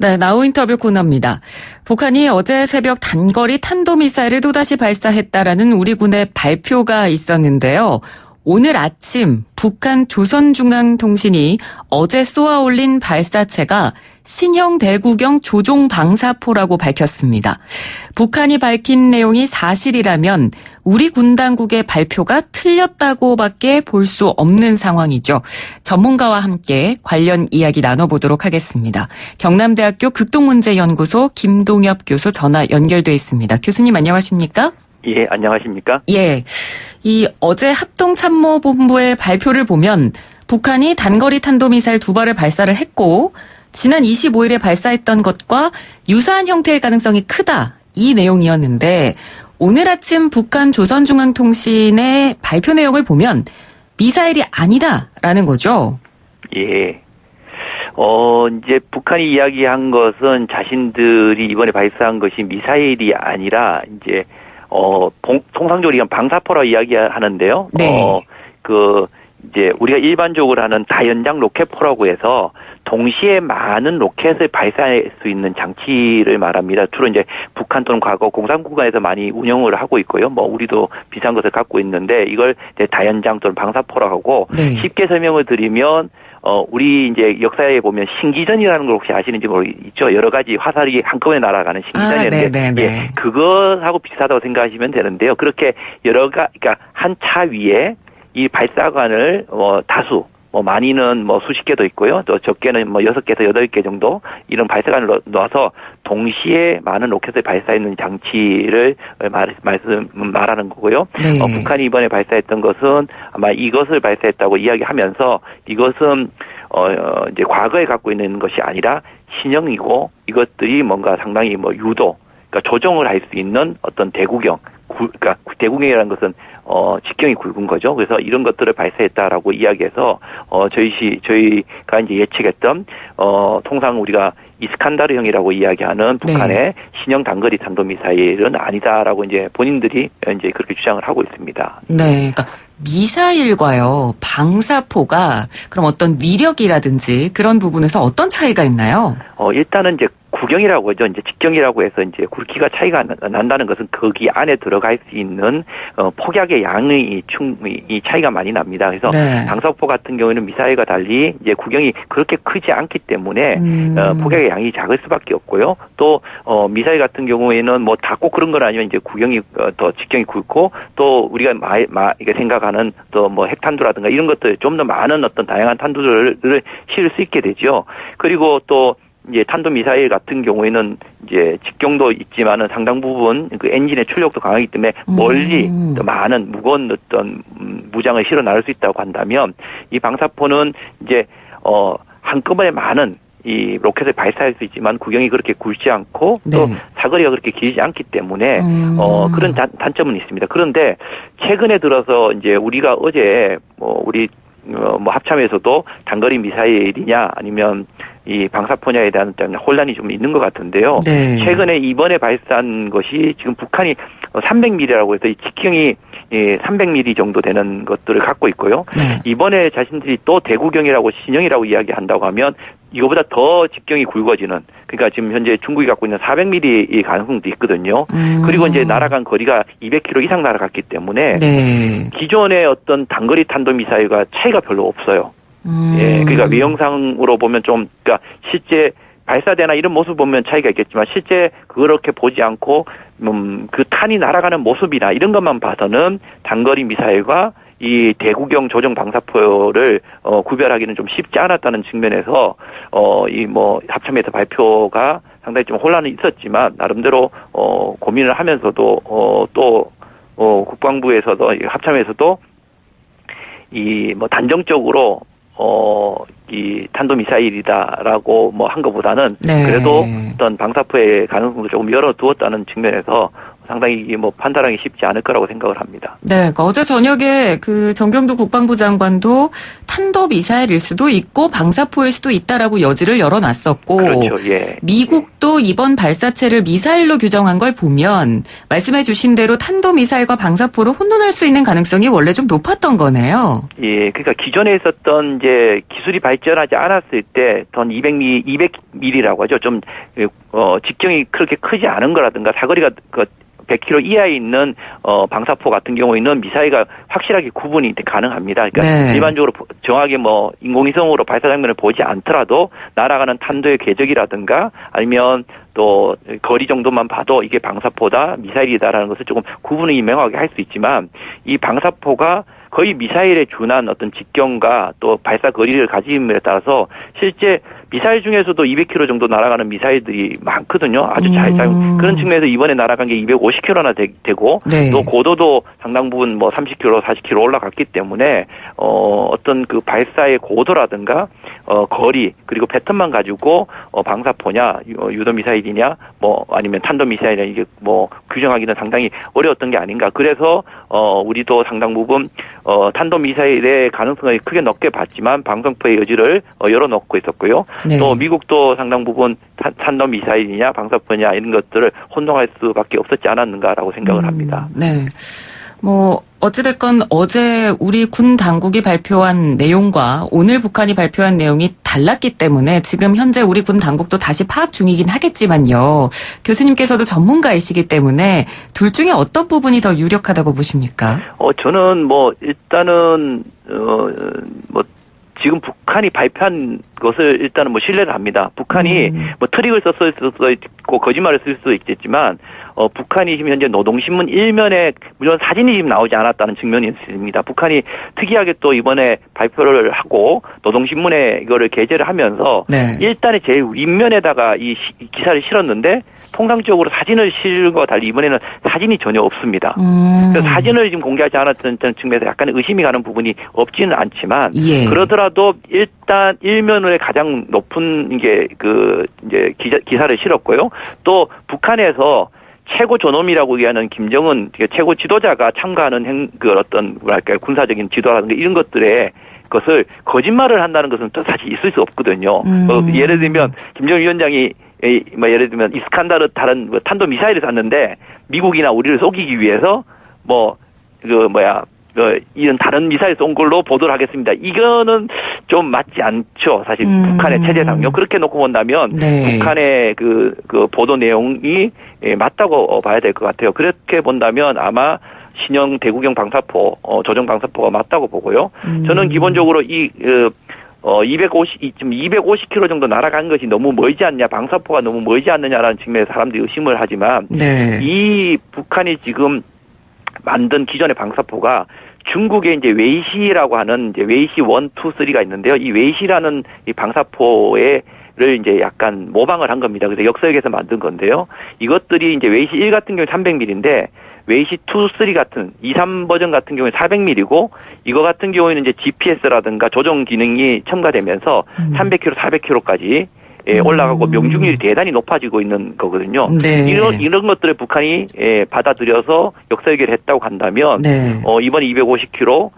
네, 나우 인터뷰 코너입니다. 북한이 어제 새벽 단거리 탄도미사일을 또다시 발사했다라는 우리 군의 발표가 있었는데요. 오늘 아침 북한 조선중앙통신이 어제 쏘아올린 발사체가 신형 대구경 조종 방사포라고 밝혔습니다. 북한이 밝힌 내용이 사실이라면 우리 군 당국의 발표가 틀렸다고밖에 볼 수 없는 상황이죠. 전문가와 함께 관련 이야기 나눠보도록 하겠습니다. 경남대학교 극동문제연구소 김동엽 교수 전화 연결돼 있습니다. 교수님 안녕하십니까? 예, 안녕하십니까? 예. 이 어제 합동참모본부의 발표를 보면 북한이 단거리 탄도미사일 2발을 발사를 했고 지난 25일에 발사했던 것과 유사한 형태일 가능성이 크다. 이 내용이었는데 오늘 아침 북한 조선중앙통신의 발표 내용을 보면 미사일이 아니다라는 거죠. 예. 이제 북한이 이야기한 것은 자신들이 이번에 발사한 것이 미사일이 아니라 이제 통상적으로 이건 방사포라 이야기하는데요. 네. 이제 우리가 일반적으로 하는 다연장 로켓포라고 해서 동시에 많은 로켓을 발사할 수 있는 장치를 말합니다. 주로 이제 북한 또는 과거 공산국가에서 많이 운영을 하고 있고요. 뭐 우리도 비슷한 것을 갖고 있는데 이걸 이제 다연장 또는 방사포라고 하고 네. 쉽게 설명을 드리면 우리 이제 역사에 보면 신기전이라는 걸 혹시 아시는지 모르겠죠. 여러 가지 화살이 한꺼번에 날아가는 신기전이었는데 예, 그것하고 비슷하다고 생각하시면 되는데요. 그렇게 그러니까 한 차 위에 이 발사관을 다수 많이는 수십 개도 있고요. 또 적게는 6개에서 8개 정도 이런 발사관을 넣어서 동시에 많은 로켓을 발사하는 장치를 말하는 거고요. 네. 북한이 이번에 발사했던 것은 아마 이것을 발사했다고 이야기하면서 이것은 이제 과거에 갖고 있는 것이 아니라 신형이고 이것들이 뭔가 상당히 유도, 그러니까 조정을 할 수 있는 어떤 대구경, 그러니까 대구경이라는 것은 직경이 굵은 거죠. 그래서 이런 것들을 발사했다라고 이야기해서 저희가 이제 예측했던 통상 우리가 이스칸다르형이라고 이야기하는 북한의 네. 신형 단거리 탄도미사일은 아니다라고 이제 본인들이 이제 그렇게 주장을 하고 있습니다. 네, 그러니까 미사일과요 방사포가 그럼 어떤 위력이라든지 그런 부분에서 어떤 차이가 있나요? 일단은 이제 구경이라고 하죠. 이제 직경이라고 해서 이제 굵기가 차이가 난다는 것은 거기 안에 들어갈 수 있는 폭약의 양의 이 차이가 많이 납니다. 그래서 네. 방사포 같은 경우에는 미사일과 달리 이제 구경이 그렇게 크지 않기 때문에 폭약의 양이 작을 수밖에 없고요. 또 미사일 같은 경우에는 다 꼭 그런 건 아니면 이제 구경이 더 직경이 굵고 또 우리가 이게 생각하는 또 핵탄두라든가 이런 것들 좀 더 많은 어떤 다양한 탄두들을 실을 수 있게 되죠. 그리고 또 이제 탄도미사일 같은 경우에는 이제 직경도 있지만은 상당 부분 그 엔진의 출력도 강하기 때문에 멀리 더 많은 무거운 어떤 무장을 실어 나갈 수 있다고 한다면 이 방사포는 이제 한꺼번에 많은 이 로켓을 발사할 수 있지만 구경이 그렇게 굵지 않고 또 네. 사거리가 그렇게 길지 않기 때문에 그런 단점은 있습니다. 그런데 최근에 들어서 이제 우리가 어제 우리 합참에서도 단거리 미사일이냐 아니면 이 방사포냐에 대한 혼란이 좀 있는 것 같은데요. 네. 최근에 이번에 발사한 것이 지금 북한이 300mm라고 해서 이 직경이 300mm 정도 되는 것들을 갖고 있고요. 네. 이번에 자신들이 또 대구경이라고 신형이라고 이야기한다고 하면 이거보다 더 직경이 굵어지는, 그러니까 지금 현재 중국이 갖고 있는 400mm의 가능성도 있거든요. 그리고 이제 날아간 거리가 200km 이상 날아갔기 때문에 네. 기존의 어떤 단거리 탄도미사일과 차이가 별로 없어요. 예, 그러니까 외형상으로 보면 그러니까 실제 발사대나 이런 모습 보면 차이가 있겠지만 실제 그렇게 보지 않고 그 탄이 날아가는 모습이나 이런 것만 봐서는 단거리 미사일과 이 대구경 조정 방사포를 구별하기는 좀 쉽지 않았다는 측면에서 합참에서 발표가 상당히 좀 혼란이 있었지만 나름대로 고민을 하면서도 또 국방부에서도 합참에서도 단정적으로 이 탄도미사일이다라고 한 것보다는 네. 그래도 어떤 방사포의 가능성도 조금 열어두었다는 측면에서 상당히 뭐 판단하기 쉽지 않을 거라고 생각을 합니다. 네, 그러니까 어제 저녁에 그 정경두 국방부 장관도 탄도 미사일일 수도 있고 방사포일 수도 있다라고 여지를 열어놨었고, 그렇죠. 예. 미국도 이번 발사체를 미사일로 규정한 걸 보면 말씀해주신 대로 탄도 미사일과 방사포를 혼돈할 수 있는 가능성이 원래 좀 높았던 거네요. 예, 그러니까 기존에 있었던 이제 기술이 발전하지 않았을 때 던 200mm라고 하죠. 좀 직경이 그렇게 크지 않은 거라든가 사거리가 100km 이하에 있는 방사포 같은 경우에는 미사일과 확실하게 구분이 가능합니다. 그러니까 네. 일반적으로 정확하게 뭐 인공위성으로 발사 장면을 보지 않더라도 날아가는 탄도의 궤적이라든가 아니면 또 거리 정도만 봐도 이게 방사포다 미사일이다라는 것을 조금 구분이 명확하게 할 수 있지만 이 방사포가 거의 미사일에 준한 어떤 직경과 또 발사 거리를 가짐에 따라서 실제 미사일 중에서도 200km 정도 날아가는 미사일들이 많거든요. 아주 그런 측면에서 이번에 날아간 게 250km나 되고 네. 또 고도도 상당 부분 뭐 30km, 40km 올라갔기 때문에 어떤 그 발사의 고도라든가 거리 그리고 패턴만 가지고 방사포냐 유도 미사일이냐 뭐 아니면 탄도 미사일이냐 이게 뭐 규정하기는 상당히 어려웠던 게 아닌가. 그래서 우리도 상당 부분 탄도 미사일의 가능성을 크게 높게 봤지만 방사포의 여지를 열어놓고 있었고요. 네. 또 미국도 상당 부분 탄도 미사일이냐 방사포냐 이런 것들을 혼동할 수밖에 없었지 않았는가라고 생각을 합니다. 네. 뭐 어찌됐건 어제 우리 군 당국이 발표한 내용과 오늘 북한이 발표한 내용이 달랐기 때문에 지금 현재 우리 군 당국도 다시 파악 중이긴 하겠지만요. 교수님께서도 전문가이시기 때문에 둘 중에 어떤 부분이 더 유력하다고 보십니까? 저는 뭐 일단은 뭐 지금 북한이 발표한 것을 일단은 뭐 신뢰를 합니다. 북한이 뭐 트릭을 썼을 수도 있고 거짓말을 쓸 수도 있겠지만 북한이 지금 현재 노동신문 1면에 물론 사진이 지금 나오지 않았다는 측면이 있습니다. 북한이 특이하게 또 이번에 발표를 하고 노동신문에 이거를 게재를 하면서 네. 일단은 제일 윗면에다가 이 기사를 실었는데 통상적으로 사진을 실은 것과 달리 이번에는 사진이 전혀 없습니다. 그래서 사진을 지금 공개하지 않았던 측면에서 약간 의심이 가는 부분이 없지는 않지만 예. 그러더라도 일단 1면에 가장 높은 게 이제 기사를 실었고요. 또 북한에서 최고 존엄이라고 얘기하는 김정은 최고 지도자가 참가하는 어떤 뭐랄까요 군사적인 지도라든가 이런 것들에 것을 거짓말을 한다는 것은 또 사실 있을 수 없거든요. 예를 들면 김정은 위원장이 뭐 예를 들면 이스칸다르 다른 탄도 미사일을 쐈는데 미국이나 우리를 속이기 위해서 이런 다른 미사일 쏜 걸로 보도를 하겠습니다. 이거는 좀 맞지 않죠. 사실 북한의 체제상요. 그렇게 놓고 본다면 네. 북한의 그 보도 내용이 맞다고 봐야 될 것 같아요. 그렇게 본다면 아마 신형 대구경 방사포, 조정 방사포가 맞다고 보고요. 저는 기본적으로 250km 정도 날아간 것이 너무 멀지 않냐, 방사포가 너무 멀지 않느냐라는 측면에서 사람들이 의심을 하지만 네. 이 북한이 지금 만든 기존의 방사포가 중국의 이제 웨이시라고 하는 이제 웨이시 1, 2, 3가 있는데요. 이 웨이시라는 이 방사포를 이제 약간 모방을 한 겁니다. 그래서 역사역에서 만든 건데요. 이것들이 이제 웨이시 1 같은 경우에 300mm인데 웨이시 2, 3 같은 2, 3 버전 같은 경우에 400mm고 이거 같은 경우에는 이제 GPS라든가 조정 기능이 첨가되면서 300km, 400km까지 올라가고 명중률이 대단히 높아지고 있는 거거든요. 네. 이런 것들을 북한이 받아들여서 역사역을 했다고 한다면 네. 이번에 250km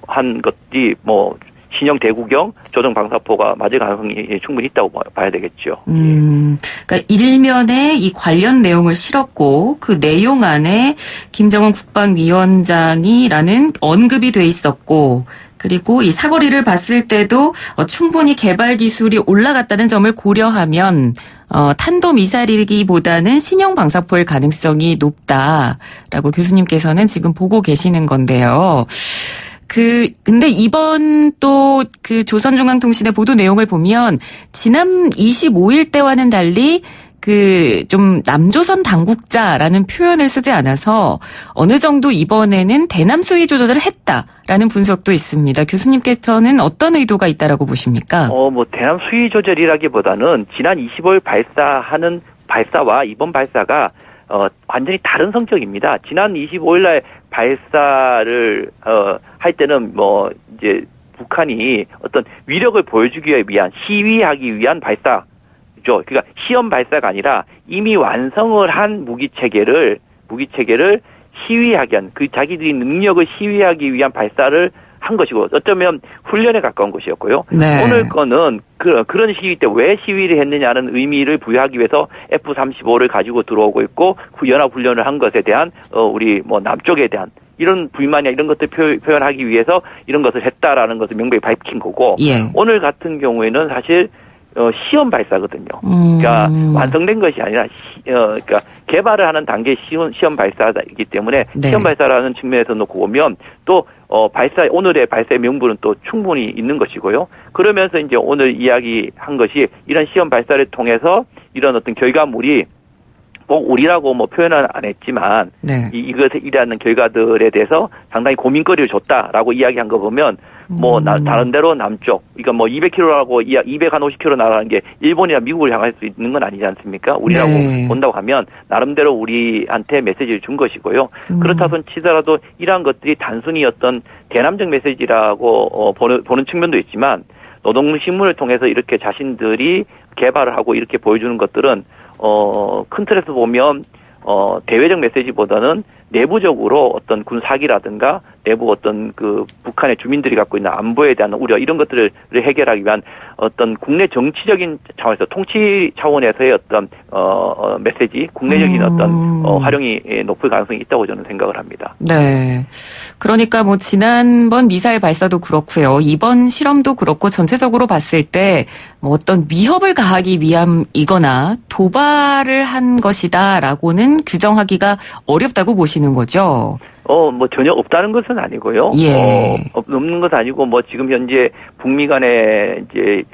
한 것이 뭐 신형 대구경 조정 방사포가 맞을 가능성이 충분히 있다고 봐야 되겠죠. 그러니까 일면에 이 관련 내용을 실었고 그 내용 안에 김정은 국방위원장이라는 언급이 돼 있었고 그리고 이 사거리를 봤을 때도 충분히 개발 기술이 올라갔다는 점을 고려하면 탄도 미사일이기보다는 신형 방사포일 가능성이 높다라고 교수님께서는 지금 보고 계시는 건데요. 근데 이번 또 그 조선중앙통신의 보도 내용을 보면 지난 25일 때와는 달리 좀 남조선 당국자라는 표현을 쓰지 않아서 어느 정도 이번에는 대남 수위 조절을 했다라는 분석도 있습니다. 교수님께서는 어떤 의도가 있다라고 보십니까? 뭐 대남 수위 조절이라기보다는 지난 25일 발사하는 발사와 이번 발사가 완전히 다른 성격입니다. 지난 25일 날 발사를 할 때는 뭐 이제 북한이 어떤 위력을 보여주기 위한 시위하기 위한 발사 그러니까 시험 발사가 아니라 이미 완성을 한 무기 체계를 시위하기 위한 그 자기들이 능력을 시위하기 위한 발사를 한 것이고 어쩌면 훈련에 가까운 것이었고요. 네. 오늘 거는 그런 시위 때 왜 시위를 했느냐는 의미를 부여하기 위해서 F-35를 가지고 들어오고 있고 연합 훈련을 한 것에 대한 우리 뭐 남쪽에 대한 이런 불만이나 이런 것들 표현하기 위해서 이런 것을 했다라는 것을 명백히 밝힌 거고 예. 오늘 같은 경우에는 사실 시험 발사거든요. 그러니까 완성된 것이 아니라 그러니까 개발을 하는 단계 시험 발사이기 때문에 네. 시험 발사라는 측면에서 놓고 보면 또 오늘의 발사의 명분은 또 충분히 있는 것이고요. 그러면서 이제 오늘 이야기한 것이 이런 시험 발사를 통해서 이런 어떤 결과물이 꼭 우리라고 뭐 표현은 안 했지만 네. 이것에 이르는 결과들에 대해서 상당히 고민거리를 줬다라고 이야기한 거 보면 뭐 다른 데로 남쪽 그러니까 뭐 200km라고 250km 나가는 게 일본이나 미국을 향할 수 있는 건 아니지 않습니까? 우리라고 네. 본다고 하면 나름대로 우리한테 메시지를 준 것이고요. 그렇다 손 치더라도 이러한 것들이 단순히 어떤 대남적 메시지라고 보는 측면도 있지만 노동신문을 통해서 이렇게 자신들이 개발을 하고 이렇게 보여주는 것들은 큰 틀에서 보면 대외적 메시지보다는 내부적으로 어떤 군 사기라든가 내부 어떤 그 북한의 주민들이 갖고 있는 안보에 대한 우려 이런 것들을 해결하기 위한 어떤 국내 정치적인 차원에서 통치 차원에서의 어떤 메시지, 국내적인 어떤 활용이 높을 가능성이 있다고 저는 생각을 합니다. 네. 그러니까 뭐 지난번 미사일 발사도 그렇고요. 이번 실험도 그렇고 전체적으로 봤을 때 뭐 어떤 위협을 가하기 위함이거나 도발을 한 것이다라고는 규정하기가 어렵다고 보시는 거죠. 뭐 전혀 없다는 것은 아니고요. 예. 없는 것은 아니고 뭐 지금 현재 북미 간의 이제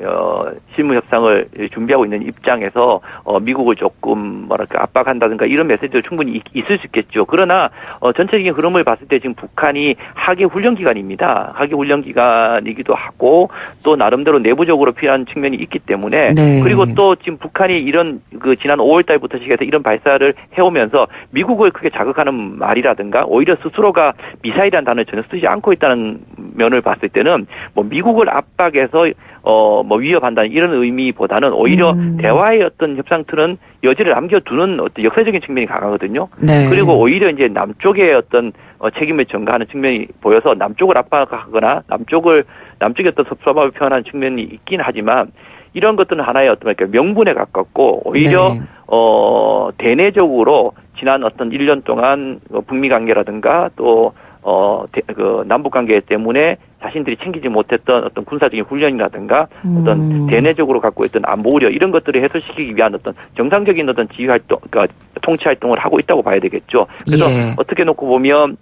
실무 협상을 준비하고 있는 입장에서 미국을 조금 뭐랄까 압박한다든가 이런 메시지도 충분히 있을 수 있겠죠. 그러나 전체적인 흐름을 봤을 때 지금 북한이 하계 훈련 기간입니다. 하계 훈련 기간이기도 하고 또 나름대로 내부적으로 필요한 측면이 있기 때문에 네. 그리고 또 지금 북한이 이런 그 지난 5월 달부터 시작해서 이런 발사를 해오면서 미국을 크게 자극하는 말이라든가 오히려 스스로가 미사일이라는 단어를 전혀 쓰지 않고 있다는 면을 봤을 때는 뭐 미국을 압박해서 뭐 위협한다는 이런 의미보다는 오히려 대화의 어떤 협상 틀은 여지를 남겨두는 어떤 역사적인 측면이 강하거든요. 네. 그리고 오히려 이제 남쪽의 어떤 책임을 전가하는 측면이 보여서 남쪽을 압박하거나 남쪽의 어떤 섭섭함을 표현하는 측면이 있긴 하지만 이런 것들은 하나의 어떤 명분에 가깝고 오히려 네. 대내적으로 지난 어떤 1년 동안 북미 관계라든가 또 그 남북 관계 때문에 자신들이 챙기지 못했던 어떤 군사적인 훈련이라든가 어떤 대내적으로 갖고 있던 안보 우려 이런 것들을 해소시키기 위한 어떤 정상적인 어떤 지휘 활동, 그러니까 통치 활동을 하고 있다고 봐야 되겠죠. 그래서 예. 어떻게 놓고 보면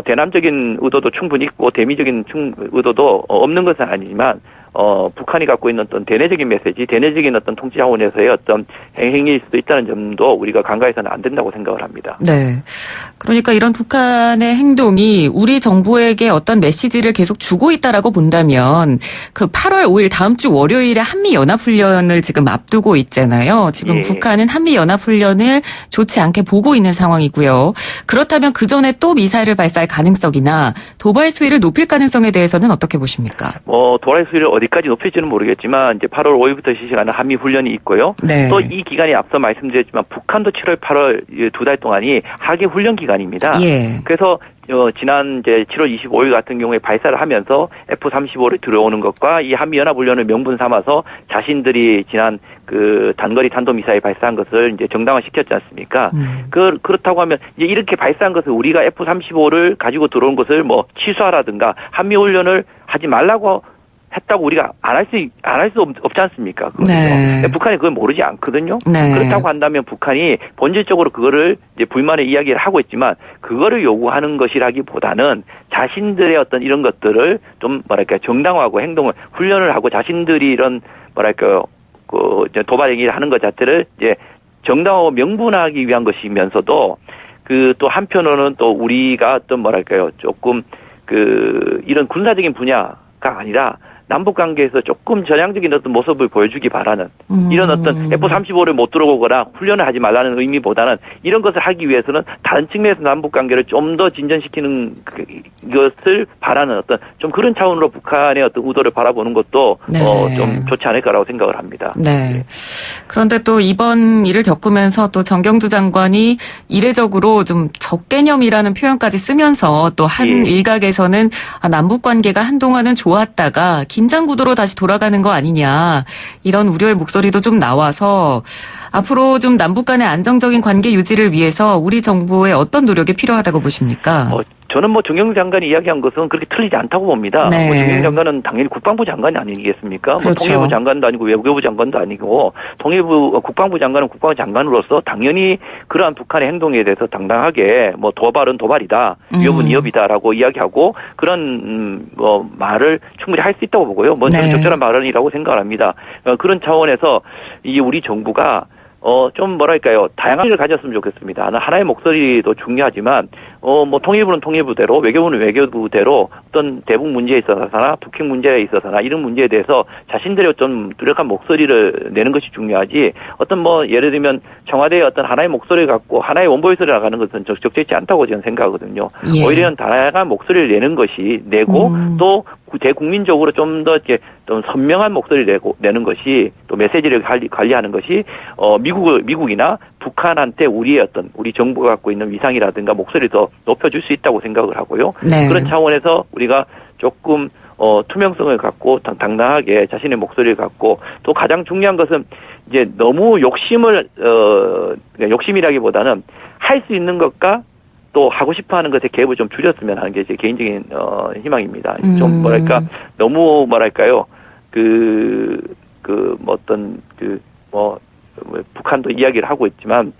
대남적인 의도도 충분히 있고 대미적인 의도도 없는 것은 아니지만 북한이 갖고 있는 어떤 대내적인 메시지, 대내적인 어떤 통치 차원에서의 어떤 행위일 수도 있다는 점도 우리가 간과해서는 안 된다고 생각을 합니다. 네. 그러니까 이런 북한의 행동이 우리 정부에게 어떤 메시지를 계속 주고 있다라고 본다면 그 8월 5일 다음 주 월요일에 한미연합훈련을 지금 앞두고 있잖아요. 지금 예. 북한은 한미연합훈련을 좋지 않게 보고 있는 상황이고요. 그렇다면 그 전에 또 미사일을 발사할 가능성이나 도발 수위를 높일 가능성에 대해서는 어떻게 보십니까? 도발 수위를 어디까지 높일지는 모르겠지만 이제 8월 5일부터 실시하는 한미 훈련이 있고요. 네. 또 이 기간이 앞서 말씀드렸지만 북한도 7월, 8월 두 달 동안이 하계 훈련 기간입니다. 예. 그래서 지난 이제 7월 25일 같은 경우에 발사를 하면서 F-35를 들어오는 것과 이 한미 연합 훈련을 명분 삼아서 자신들이 지난 그 단거리 탄도미사일 발사한 것을 이제 정당화 시켰지 않습니까? 그렇다고 하면 이제 이렇게 발사한 것을 우리가 F-35를 가지고 들어온 것을 뭐 취소하라든가 한미 훈련을 하지 말라고 했다고 우리가 안 할 수 없지 않습니까? 네. 북한이 그걸 모르지 않거든요. 네. 그렇다고 한다면 북한이 본질적으로 그거를 이제 불만의 이야기를 하고 있지만 그거를 요구하는 것이라기보다는 자신들의 어떤 이런 것들을 좀 뭐랄까 정당화하고 행동을 훈련을 하고 자신들이 이런 뭐랄까 그 도발 행위를 하는 것 자체를 이제 정당화하고 명분화하기 위한 것이면서도 그 또 한편으로는 또 우리가 어떤 뭐랄까요 조금 그 이런 군사적인 분야가 아니라 남북 관계에서 조금 전향적인 어떤 모습을 보여주기 바라는 이런 어떤 F-35를 못 들어오거나 훈련을 하지 말라는 의미보다는 이런 것을 하기 위해서는 다른 측면에서 남북 관계를 좀 더 진전시키는 것을 바라는 어떤 좀 그런 차원으로 북한의 어떤 의도를 바라보는 것도 네. 좀 좋지 않을까라고 생각을 합니다. 네. 그런데 또 이번 일을 겪으면서 또 정경두 장관이 이례적으로 좀 적개념이라는 표현까지 쓰면서 또 한 일각에서는 남북 관계가 한동안은 좋았다가 긴장 구도로 다시 돌아가는 거 아니냐 이런 우려의 목소리도 좀 나와서 앞으로 좀 남북 간의 안정적인 관계 유지를 위해서 우리 정부의 어떤 노력이 필요하다고 보십니까? 저는 정경두 장관이 이야기한 것은 그렇게 틀리지 않다고 봅니다. 네. 정경두 장관은 당연히 국방부 장관이 아니겠습니까? 그렇죠. 통일부 장관도 아니고 외교부 장관도 아니고 국방부 장관은 국방부 장관으로서 당연히 그러한 북한의 행동에 대해서 당당하게 도발은 도발이다, 위협은 위협이다라고 이야기하고 그런 말을 충분히 할 수 있다고 보고요. 저는 적절한 발언이라고 생각을 합니다. 그런 차원에서 이 우리 정부가 좀 다양한 걸 가졌으면 좋겠습니다. 하나의 목소리도 중요하지만, 통일부는 통일부대로, 외교부는 외교부대로 어떤 대북 문제에 있어서나, 북핵 문제에 있어서나, 이런 문제에 대해서 자신들의 좀 뚜렷한 목소리를 내는 것이 중요하지, 예를 들면, 청와대의 어떤 하나의 목소리를 갖고, 하나의 원보이스를 나가는 것은 적절치 않다고 저는 생각하거든요. 예. 오히려 다양한 목소리를 내는 것이, 내고, 또, 대국민적으로 좀 더 이렇게 좀 선명한 목소리를 내는 것이 또 메시지를 관리하는 것이 미국이나 북한한테 우리 정부가 갖고 있는 위상이라든가 목소리를 더 높여줄 수 있다고 생각을 하고요. 네. 그런 차원에서 우리가 조금 투명성을 갖고 당당하게 자신의 목소리를 갖고 또 가장 중요한 것은 이제 너무 욕심이라기보다는 할 수 있는 것과 또 하고 싶어 하는 것에 갭을 좀 줄였으면 하는 게 제 개인적인 희망입니다. 좀 너무 북한도 이야기를 하고 있지만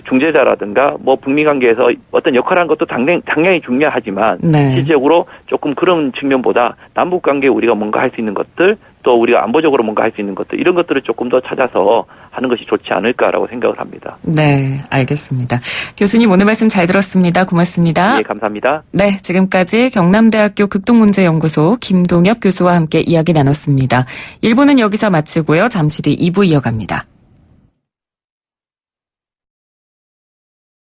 중재자라든가 북미 관계에서 어떤 역할을 하는 것도 당연히 중요하지만 네. 실질적으로 조금 그런 측면보다 남북 관계에 우리가 뭔가 할 수 있는 것들 또 우리가 안보적으로 뭔가 할 수 있는 것들 이런 것들을 조금 더 찾아서 하는 것이 좋지 않을까라고 생각을 합니다. 네, 알겠습니다. 교수님 오늘 말씀 잘 들었습니다. 고맙습니다. 네, 감사합니다. 네, 지금까지 경남대학교 극동문제연구소 김동엽 교수와 함께 이야기 나눴습니다. 1부는 여기서 마치고요. 잠시 뒤 2부 이어갑니다.